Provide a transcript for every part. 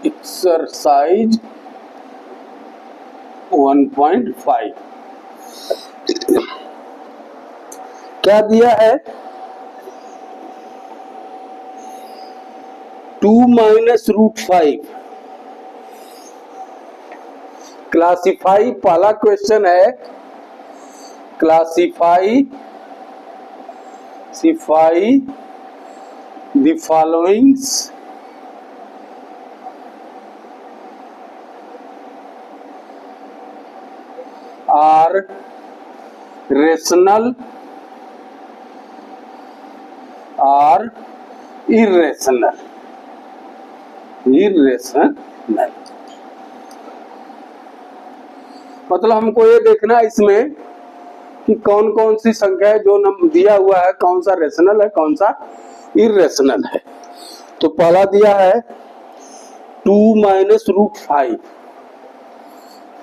Exercise 1.5 क्या दिया है? 2 माइनस रूट 5 क्लासिफाई। पहला क्वेश्चन है classify the followings are rational और इरेशनल। मतलब हमको ये देखना है इसमें कि कौन कौन सी संख्या है जो दिया हुआ है, कौन सा रेशनल है कौन सा इरेशनल है। तो पहला दिया है 2 माइनस रूट 5।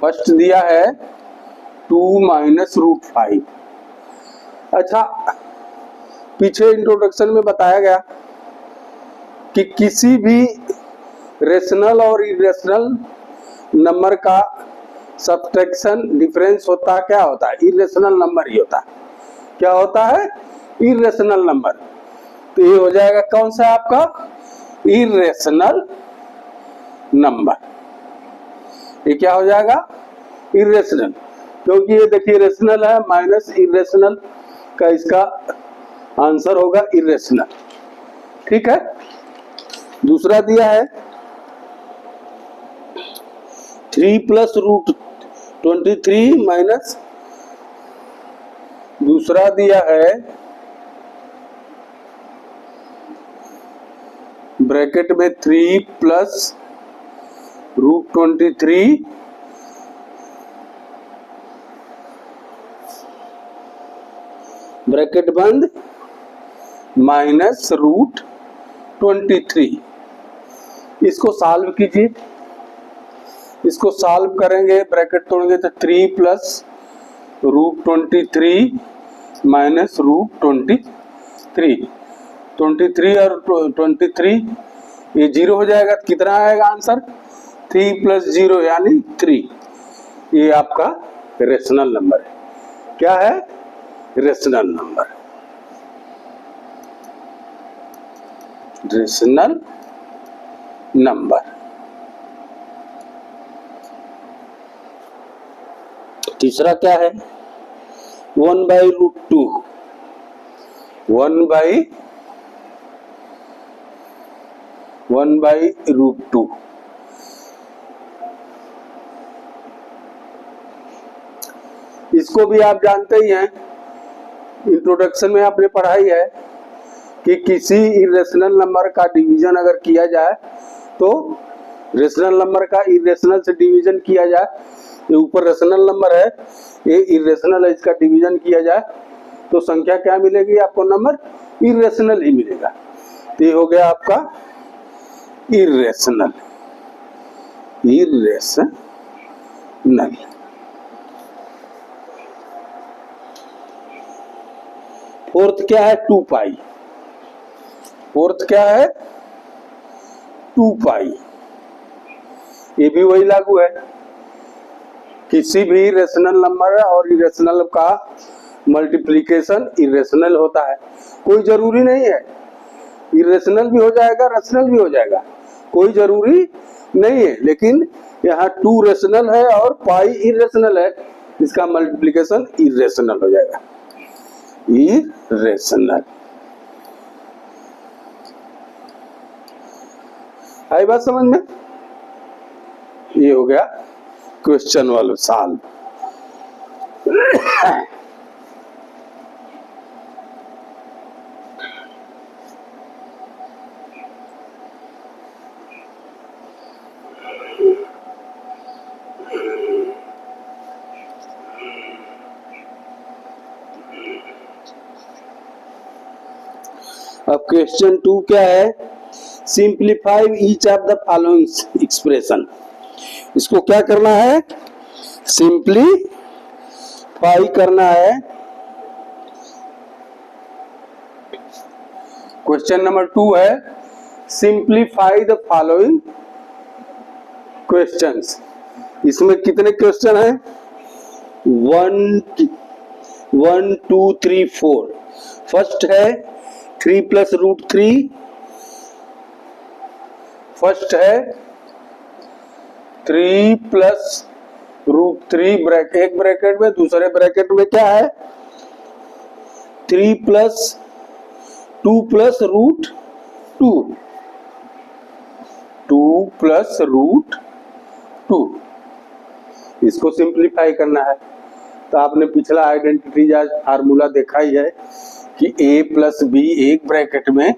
फर्स्ट दिया है 2 माइनस रूट 5। अच्छा, पीछे इंट्रोडक्शन में बताया गया कि किसी भी रेशनल और इरेशनल नंबर का सब्ट्रैक्शन डिफरेंस होता क्या होता है? इरेशनल नंबर ही होता है। क्या होता है? Irrational number. तो ये हो जाएगा कौन सा आपका? Irrational number. ये क्या हो जाएगा? इरेशनल। क्योंकि ये देखिए रेशनल है माइनस इरेशनल का, इसका आंसर होगा इरेशनल। ठीक है। दूसरा दिया है 3 प्लस रूट 23 माइनस, दूसरा दिया है ब्रैकेट में 3 प्लस रूट 23 ब्रैकेट बंद माइनस रूट 23। इसको सॉल्व कीजिए। इसको सॉल्व करेंगे, ब्रैकेट तोड़ेंगे तो 3 प्लस रूट 23 माइनस रूट 23 और 23 ये 0 हो जाएगा। तो कितना आएगा आंसर? 3 प्लस 0 यानी 3। ये आपका रेशनल नंबर है। क्या है? Rational number. Rational number. तीसरा क्या है? 1 बाई रूट 2। 1 by root 2। इसको भी आप जानते ही हैं, इंट्रोडक्शन में आपने पढ़ाई है कि किसी इरेशनल नंबर का डिवीजन अगर किया जाए तो रेशनल नंबर का इरेशनल से डिवीजन किया जाए, ये ऊपर रेशनल नंबर है, ये इरेशनल है, इसका डिवीजन किया जाए तो संख्या क्या मिलेगी आपको? नंबर इरेशनल ही मिलेगा। तो ये हो गया आपका इरेशनल। फोर्थ क्या है? 2 पाई। फोर्थ क्या है? 2 पाई। ये भी वही लागू है, किसी भी रेशनल नंबर और इरेशनल का मल्टीप्लिकेशन इरेशनल होता है। कोई जरूरी नहीं है, इरेशनल भी हो जाएगा रेशनल भी हो जाएगा, कोई जरूरी नहीं है। लेकिन यहाँ 2 रेशनल है और पाई इरेशनल है, इसका मल्टीप्लिकेशन इरेशनल हो जाएगा। इरेशनल। आई बात समझ में? ये हो गया क्वेश्चन वाला सॉल्व। अब क्वेश्चन 2 क्या है? Simplify each of the following expression. इसको क्या करना है? सिंप्लीफाई करना है। क्वेश्चन नंबर 2 है सिंप्लीफाई द फॉलोइंग क्वेश्चंस। इसमें कितने क्वेश्चन हैं? 1 2 3 4। फर्स्ट है 3 प्लस रूट 3। फर्स्ट है 3 प्लस रूट 3 एक ब्रैकेट में, दूसरे ब्रैकेट में क्या है 3 plus 2 plus root 2, 2 plus root 2। इसको सिंप्लीफाई करना है। तो आपने पिछला आइडेंटिटी फार्मूला देखा ही है कि a प्लस बी एक ब्रैकेट में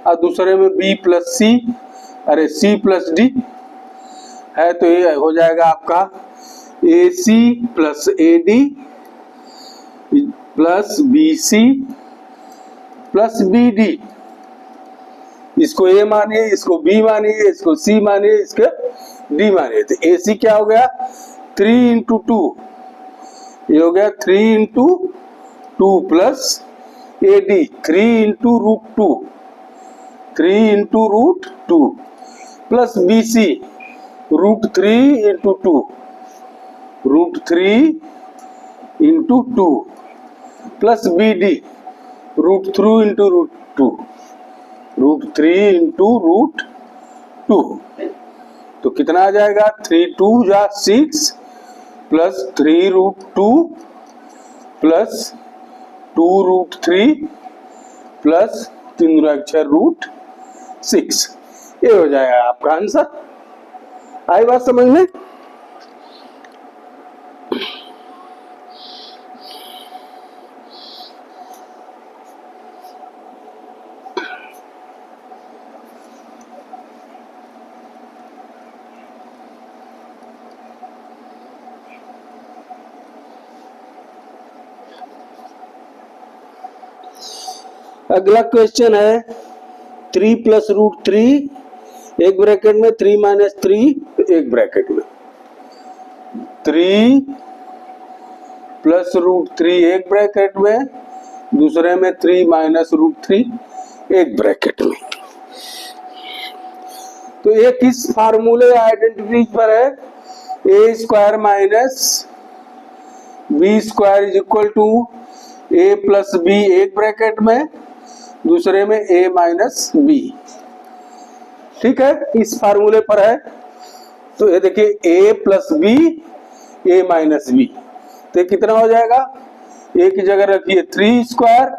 और दूसरे में b प्लस सी, अरे c प्लस डी है, तो ये हो जाएगा आपका AC plus AD plus BC plus BD। इसको A मानिए, इसको B मानिए, इसको C मानिए, इसको D मानिए। तो AC क्या हो गया 3 इंटू 2, ये हो गया 3 into 2 plus AD 3 into root 2, 3 into root 2 plus BC root 3 into 2, root 3 into 2 plus BD root 3 into root 2, root 3 into root 2। तो कितना आ जाएगा 3 2 जा 6 plus 3 root 2 plus 2 root 3 plus 3 अक्षर रूट 6। ये हो जाएगा आपका आंसर। आई बात समझ में? अगला क्वेश्चन है 3 प्लस रूट 3 एक ब्रैकेट में, 3 माइनस 3 एक ब्रैकेट में, 3 प्लस रूट 3 एक ब्रैकेट में, दूसरे में 3 माइनस रूट 3 एक ब्रैकेट में। तो ये किस फार्मूले आइडेंटिटी पर है? A square minus B square is equal to A plus B एक ब्रैकेट में, दूसरे में a माइनस बी। ठीक है, इस फार्मूले पर है। तो ये देखिए a plus B a minus B, तो ये कितना हो जाएगा? a की जगह रखिए 3 स्क्वायर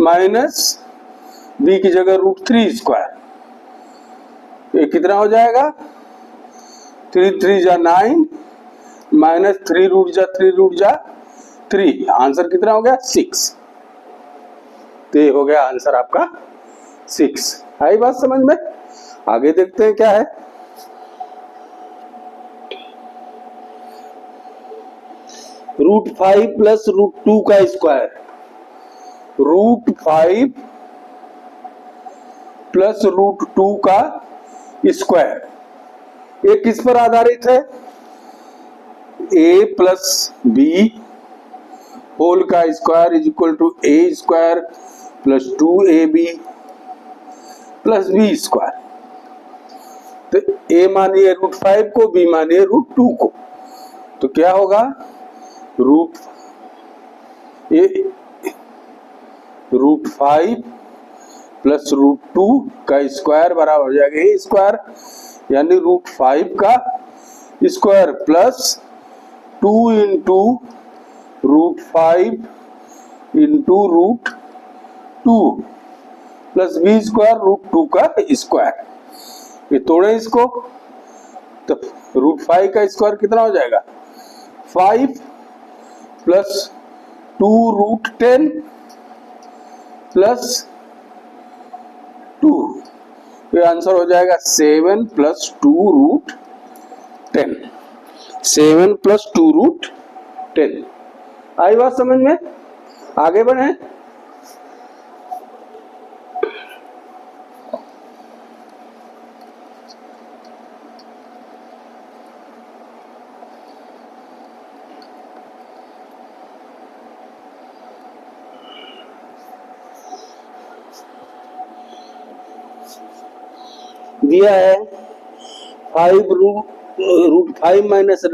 माइनस b की जगह रूट 3 स्क्वायर। ये कितना हो जाएगा 3 3 जा 9 माइनस 3 रूट जा 3 रूट जा 3। आंसर कितना हो गया 6। तो ये हो गया आंसर आपका 6। आई बात समझ में? आगे देखते हैं क्या है। रूट 5 प्लस रूट 2 का स्क्वायर, रूट 5 प्लस रूट 2 का स्क्वायर, ये किस पर आधारित है? a प्लस बी होल का square is equal to a square plus 2ab plus B square. तो a मानिए रूट 5 को, b मानिए रूट 2 को, तो क्या होगा रूट 5 प्लस रूट 2 का स्क्वायर बराबर हो जाएगा a स्क्वायर, यानी रूट 5 का square plus 2 into root 5 into root 2 plus B square root 2 का स्क्वायर। ये तोड़े इसको, तो रूट 5 का स्क्वायर कितना हो जाएगा 5 प्लस 2 रूट 10 प्लस 2। ये आंसर हो जाएगा 7 प्लस 2 रूट 10, 7 प्लस 2 रूट 10। आई बात समझ में? आगे बढ़े। दिया है 5 root 5 minus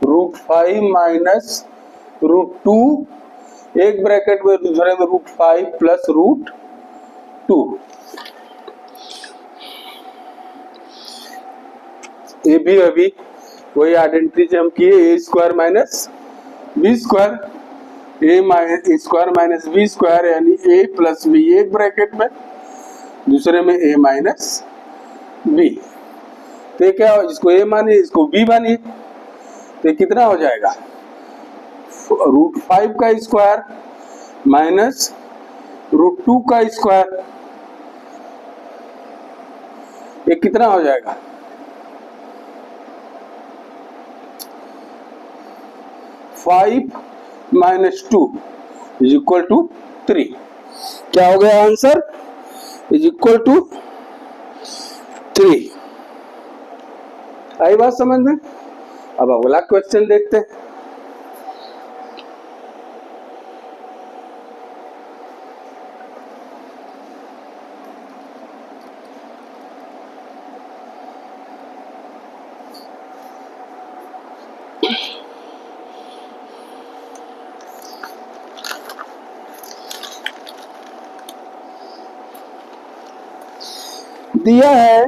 root 5 minus root 2, एक ब्रैकेट में दूसरे में रूट 5 प्लस रूट 2। ये भी अभी वही आइडेंटिटी से हम किए, ए स्क्वायर माइनस बी स्क्वायर, ए स्क्वायर माइनस बी स्क्वायर यानी ए प्लस बी, एक ब्रैकेट में दूसरे में ए माइनस बी। तो क्या, इसको ए मानिए इसको बी मानिए, तो कितना हो जाएगा, रूट 5 का स्क्वायर माइनस रूट 2 का स्क्वायर, ये कितना हो जाएगा, 5 माइनस 2 इज इक्वल टू 3। क्या हो गया आंसर, इज इक्वल टू 3। आई बात समझ में। अब अगला क्वेश्चन देखते हैं। दिया है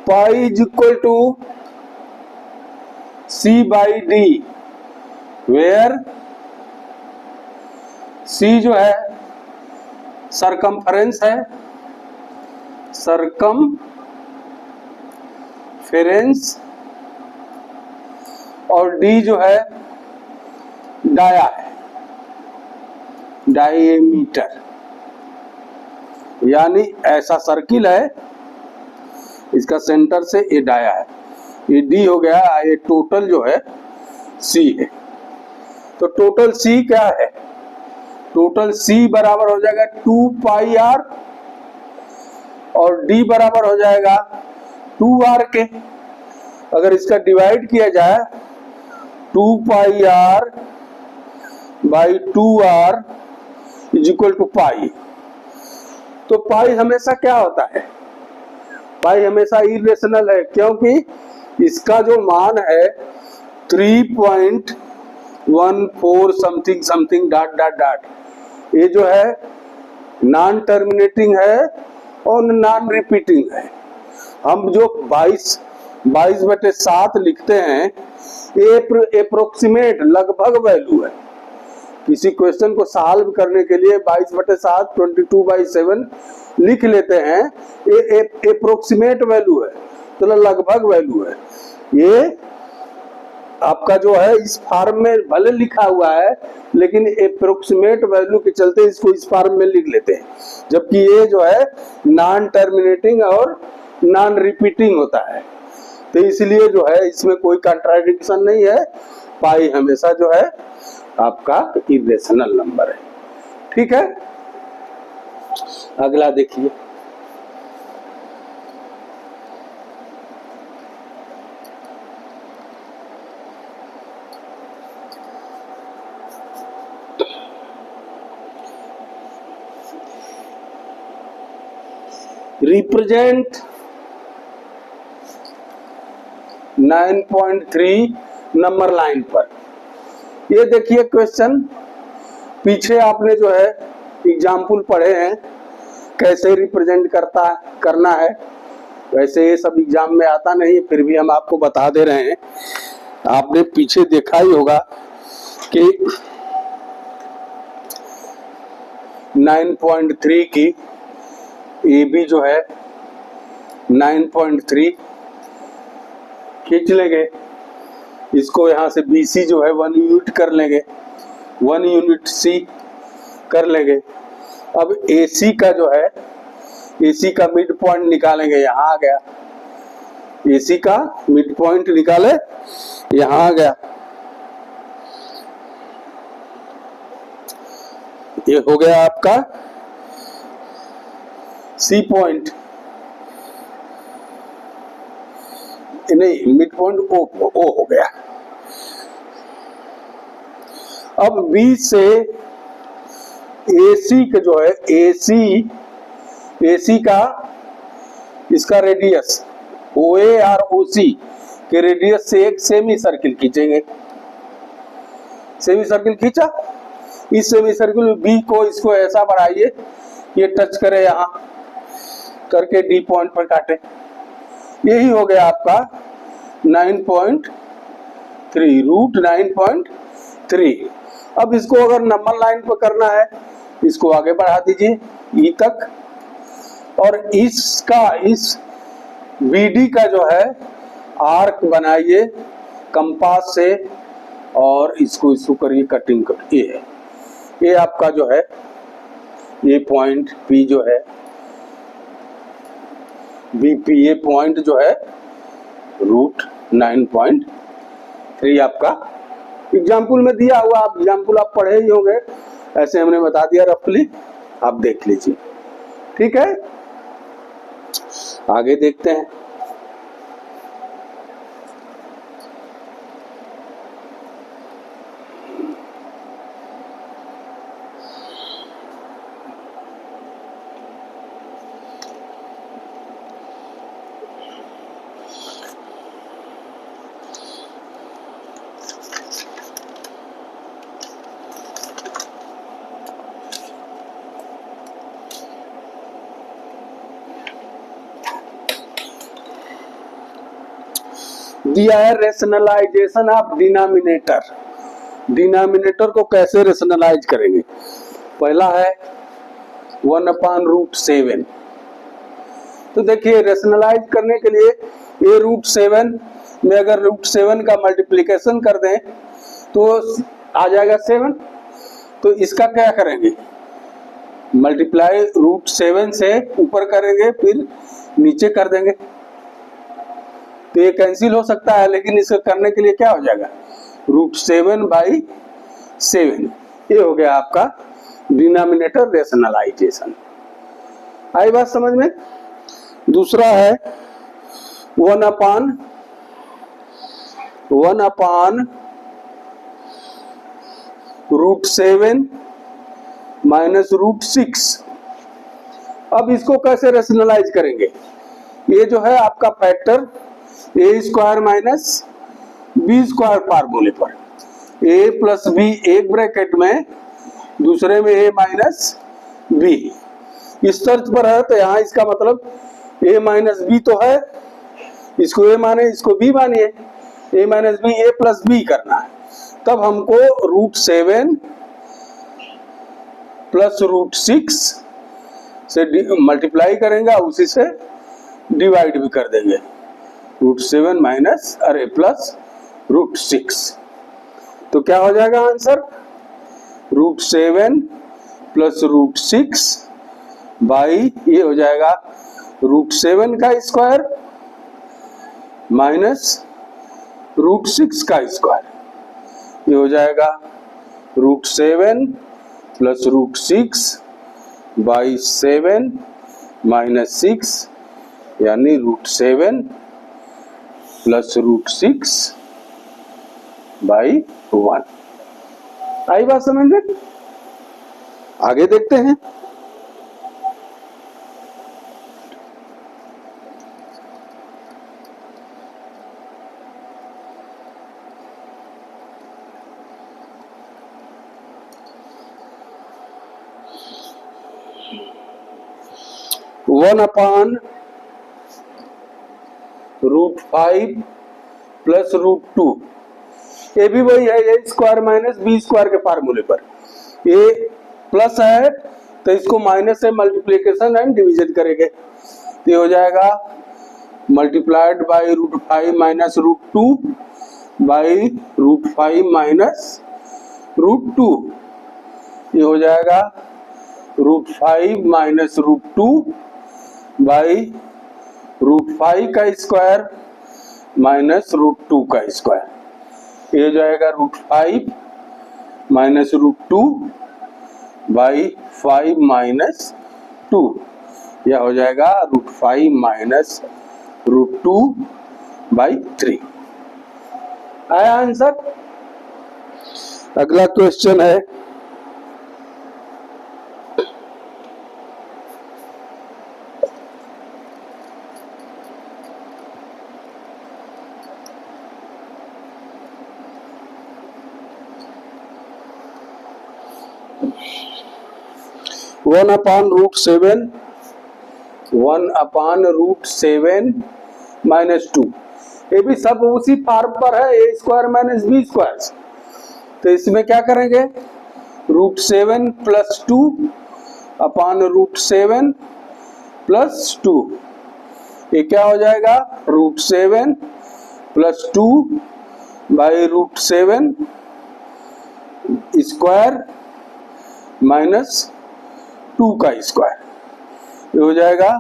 pi is equal to C by D, where C जो है सरकमफेरेंस है, सरकमफेरेंस, और डी जो है डाया है, डायमीटर, यानी ऐसा सर्किल है, इसका सेंटर से ये डाया है, ये डी हो गया, ये टोटल जो है सी है। तो टोटल सी क्या है, टोटल सी बराबर हो जाएगा 2 पाई आर, और डी बराबर हो जाएगा 2 आर के। अगर इसका डिवाइड किया जाए 2 pi R by 2 R is equal to pi, तो पाई हमेशा क्या होता है, पाई हमेशा इरेशनल है, क्योंकि इसका जो मान है 3.14 something something dot dot dot, ये जो है नॉन टर्मिनेटिंग है और नॉन रिपीटिंग है। हम जो 22/7 लिखते हैं, ये अप्रोक्सीमेट लगभग वैल्यू है। किसी क्वेश्चन को सॉल्व करने के लिए 22/7 22/7 लिख लेते हैं, ये अप्रोक्सीमेट वैल्यू है, तो लगभग वैल्यू है। ये आपका जो है इस फॉर्म में भले लिखा हुआ है, लेकिन अप्रोक्सीमेट वैल्यू के चलते इसको इस फॉर्म में लिख लेते हैं, जबकि ये जो है नॉन टर्मिनेटिंग और नॉन रिपीटिंग होता है। तो इसलिए जो है इसमें कोई कॉन्ट्राडिक्शन नहीं है, पाई हमेशा जो है आपका इरेशनल नंबर है। ठीक है, अगला देखिए। रिप्रेजेंट 9.3 नंबर लाइन पर। ये देखिए क्वेश्चन, पीछे आपने जो है एग्जाम्पल पढ़े हैं कैसे रिप्रेजेंट करना है। वैसे ये सब एग्जाम में आता नहीं, फिर भी हम आपको बता दे रहे हैं। आपने पीछे देखा ही होगा कि 9.3 की ए बी जो है 9.3 खींच लेंगे, इसको यहाँ से बी सी जो है 1 यूनिट कर लेंगे, 1 यूनिट सी कर लेंगे। अब ए सी का जो है, ए सी का मिड पॉइंट निकालेंगे, यहाँ आ गया, ए सी का मिड पॉइंट निकाले, यहाँ आ गया, ये हो गया आपका सी पॉइंट, नहीं मिड पॉइंट ओ हो गया। अब बी से AC का जो है AC का इसका रेडियस OA और OC के रेडियस से एक सेमी सर्किल खींचेंगे। सेमी सर्किल खींचा, इस सेमी सर्किल में बी को इसको ऐसा बढ़ाइए ये टच करे, यहां करके डी पॉइंट पर काटे। यही हो गया आपका 9.3 रूट 9.3। अब इसको अगर नंबर लाइन पर करना है, इसको आगे बढ़ा दीजिए ई तक, और इसका इस BD का जो है आर्क बनाइए कंपास से, और इसको करिए कटिंग कर। ये आपका जो है ये पॉइंट P जो है BP, ये पॉइंट जो है रूट 9.3 आपका एग्जाम्पल में दिया हुआ। आप एग्जाम्पल आप पढ़े ही होंगे, ऐसे हमने बता दिया रफली, आप देख लीजिए। ठीक है, आगे देखते हैं। दिया है रेशनलाइजेशन ऑफ डिनोमिनेटर। डिनोमिनेटर को कैसे रेशनलाइज करेंगे? पहला है 1/√7। तो देखिए रेशनलाइज करने के लिए ये √7 में अगर √7 का मल्टीप्लिकेशन कर दें तो आ जाएगा 7। तो इसका क्या करेंगे? मल्टीप्लाई √7 से ऊपर करेंगे, फिर नीचे कर देंगे। तो ये कैंसिल हो सकता है, लेकिन इसे करने के लिए क्या हो जाएगा? √7/7। ये हो गया आपका डिनोमिनेटर रेशनलाइजेशन। आई बात समझ में? दूसरा है 1/√7 माइनस √6। अब इसको कैसे रेशनलाइज करेंगे? ये जो है आपका फैक्टर A² माइनस B² फार्मूले पर, A प्लस B एक ब्रैकेट में, दूसरे में A माइनस B इस तर्ज पर है। तो यहाँ इसका मतलब A माइनस B तो है, इसको A माने, इसको B मानिए। A minus B A plus B करना है, तब हमको √7 प्लस √6 से मल्टीप्लाई करेंगे, उसी से डिवाइड भी कर देंगे। √7 माइनस प्लस √6। तो क्या हो जाएगा आंसर? √7 प्लस √6 बाई ये हो जाएगा √7 का स्क्वायर माइनस √6 का स्क्वायर। ये हो जाएगा √7 प्लस √6 बाई 7 माइनस 6, यानी √7 प्लस √6 बाई 1। आई बात समझ में? आगे देखते हैं। (1/√5 प्लस √2) ये भी वही है, A² माइनस B² के फार्मूले पर। ये प्लस है तो इसको माइनस से मल्टीप्लिकेशन एंड डिवीजन करेंगे। तो ये हो जाएगा multiplied by √5 minus √2 by √5 minus √2। ये हो जाएगा √5 माइनस √2 बाई √5 का स्क्वायर माइनस √2 का स्क्वायर। ये हो जाएगा √5 माइनस √2 बाई 5 माइनस 2। यह हो जाएगा √5 माइनस √2 बाई 3। आया आंसर? अगला क्वेश्चन है one upon root seven minus two. ये भी सब उसी फॉर्म पर है, A square minus B square. तो इसमें क्या करेंगे, root seven plus two upon root seven plus two. ये क्या हो जाएगा, root seven plus two by root seven square minus two का स्क्वायर। ये हो जाएगा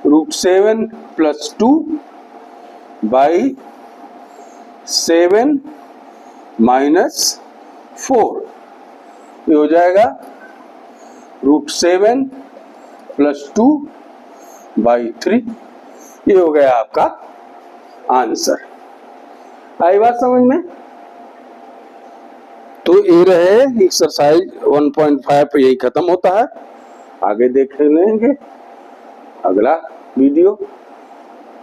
root seven plus two by seven minus four. ये हो जाएगा root seven plus two by three. ये हो गया आपका आंसर। आई बात समझ में? तो ये रहे एक्सरसाइज 1.5 यही खत्म होता है। आगे देख लेंगे अगला video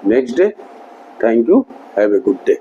next day. Thank you, have a good day.